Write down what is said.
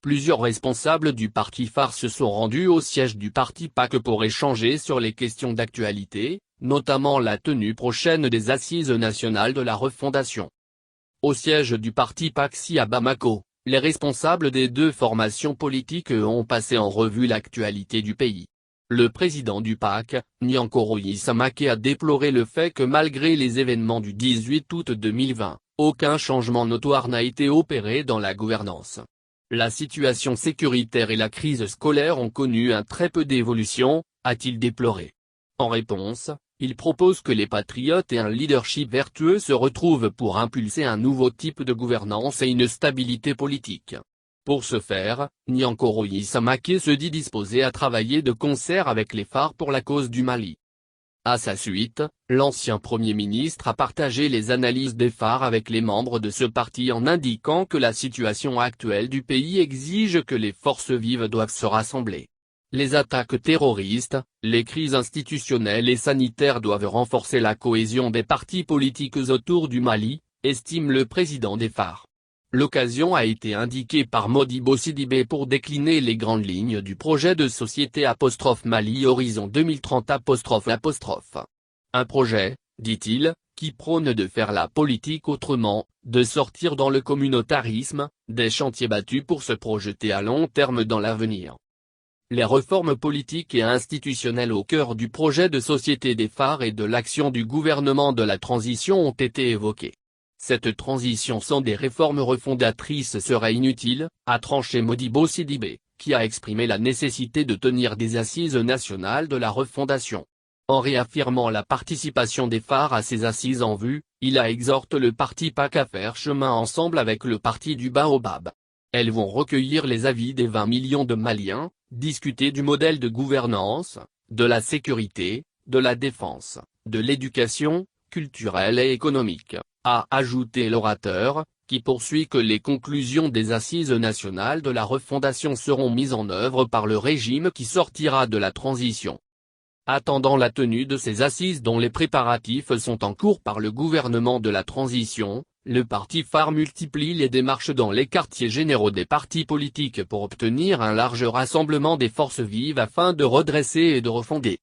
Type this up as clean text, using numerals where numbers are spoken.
Plusieurs responsables du parti phare se sont rendus au siège du parti PAC pour échanger sur les questions d'actualité, notamment la tenue prochaine des Assises nationales de la refondation. Au siège du parti PAC à Bamako, les responsables des deux formations politiques ont passé en revue l'actualité du pays. Le président du PAC, Nyankoro Samake, a déploré le fait que malgré les événements du 18 août 2020, aucun changement notoire n'a été opéré dans la gouvernance. La situation sécuritaire et la crise scolaire ont connu un très peu d'évolution, a-t-il déploré. En réponse, il propose que les patriotes et un leadership vertueux se retrouvent pour impulser un nouveau type de gouvernance et une stabilité politique. Pour ce faire, Nyankoro Samake se dit disposé à travailler de concert avec les phares pour la cause du Mali. À sa suite, l'ancien Premier ministre a partagé les analyses des phares avec les membres de ce parti en indiquant que la situation actuelle du pays exige que les forces vives doivent se rassembler. Les attaques terroristes, les crises institutionnelles et sanitaires doivent renforcer la cohésion des partis politiques autour du Mali, estime le président des phares. L'occasion a été indiquée par Modibo Sidibé pour décliner les grandes lignes du projet de société Mali Horizon 2030 Un projet, dit-il, qui prône de faire la politique autrement, de sortir dans le communautarisme, des chantiers battus pour se projeter à long terme dans l'avenir. Les réformes politiques et institutionnelles au cœur du projet de société des phares et de l'action du gouvernement de la transition ont été évoquées. Cette transition sans des réformes refondatrices serait inutile, a tranché Modibo Sidibé, qui a exprimé la nécessité de tenir des assises nationales de la refondation. En réaffirmant la participation des phares à ces assises en vue, il a exhorté le parti PAC à faire chemin ensemble avec le parti du Baobab. Elles vont recueillir les avis des 20 millions de Maliens, discuter du modèle de gouvernance, de la sécurité, de la défense, de l'éducation, culturelle et économique, a ajouté l'orateur, qui poursuit que les conclusions des assises nationales de la refondation seront mises en œuvre par le régime qui sortira de la transition. Attendant la tenue de ces assises dont les préparatifs sont en cours par le gouvernement de la transition, le parti phare multiplie les démarches dans les quartiers généraux des partis politiques pour obtenir un large rassemblement des forces vives afin de redresser et de refonder.